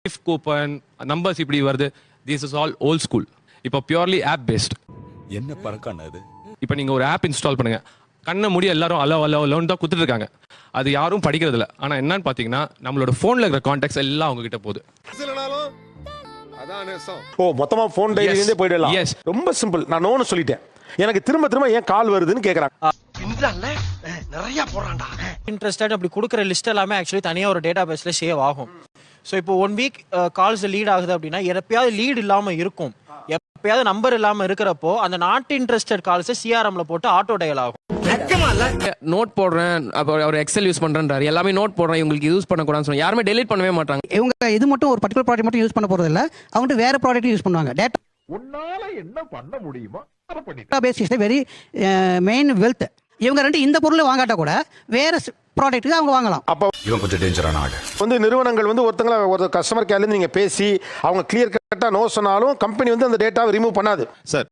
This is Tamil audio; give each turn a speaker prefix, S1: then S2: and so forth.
S1: கிஃப்ட் கூப்பன் நம்பர்ஸ் இப்படி வருது. This is all old school. இப்போ பியூர்லி ஆப் பேஸ்ட்.
S2: என்ன பழக்கம் அது?
S1: இப்போ நீங்கள் ஒரு ஆப் இன்ஸ்டால் பண்ணுங்க, கண்ணை மூடி எல்லாரும் அலோ அலோ அலோன்னு தான் குத்துட்டு இருக்காங்க. அது யாரும் படிக்கிறது இல்லை. ஆனால் என்னன்னு பார்த்தீங்கன்னா நம்மளோட ஃபோனில் இருக்கிற கான்டாக்ட்ஸ் எல்லாம் அவங்க கிட்ட போகுது.
S3: ஓ, மொத்தமா ஃபோன் டைரியிலே போயிடலாம்.
S1: எஸ்,
S3: ரொம்ப சிம்பிள். நான் நோன்னு சொல்லிட்டேன். எனக்கு திரும்ப திரும்ப ஏன் கால் வருதுன்னு கேக்குறாங்க.
S4: நிறைய போறான்டா.
S5: இன்ட்ரெஸ்டட் அப்படி கொடுக்குற லிஸ்ட் எல்லாமே ஆக்சுவலி தனியாக ஒரு டேட்டா பேஸில் சேவ் ஆகும். ஸோ இப்போ 1 வீக் கால்ஸ் லீட் ஆகுது அப்படின்னா எப்பயாவது லீட் இல்லாமல் இருக்கும், எப்பயாவது நம்பர் இல்லாமல் இருக்கிறப்போ அந்த நாட் இன்ட்ரெஸ்டட் கால்ஸை சிஆர்எம்ல போட்டு ஆட்டோ டயல் ஆகும்.
S6: நோட் போடுறேன், அப்போ அவர் எக்ஸல் யூஸ் பண்றாரு, எல்லாமே நோட் போடுறேன், இவங்களுக்கு யூஸ் பண்ணக்கூடாதுன்னு சொன்னா யாருமே டெலீட் பண்ணவே மாட்டாங்க.
S7: இவங்க இது மட்டும் ஒரு பர்டிகுலர் ப்ராடக்ட் மட்டும் யூஸ் பண்ண போறது இல்ல, அவங்க வேற ப்ராடக்ட் யூஸ் பண்ணுவாங்க.
S8: உன்னால என்ன பண்ண முடியுமோ அதை பண்ணி.
S7: Data base is very main wealth. இவங்க ரெண்டு இந்த பொருளை வாங்காட்டா கூட வேற ப்ராடக்ட்டுக்கு அவங்க வாங்கலாம்.
S3: அப்ப
S2: இவன் கொஞ்சம் டேஞ்சரான ஆளு.
S3: நிறுவனங்கள் ஒரு கஸ்டமர் கேர்ல இருந்து நீங்க பேசி அவங்க கிளியர் கட்டா நோ சொன்னாலும் கம்பெனி அந்த டேட்டாவை ரிமூவ் பண்ணாது.
S9: சார்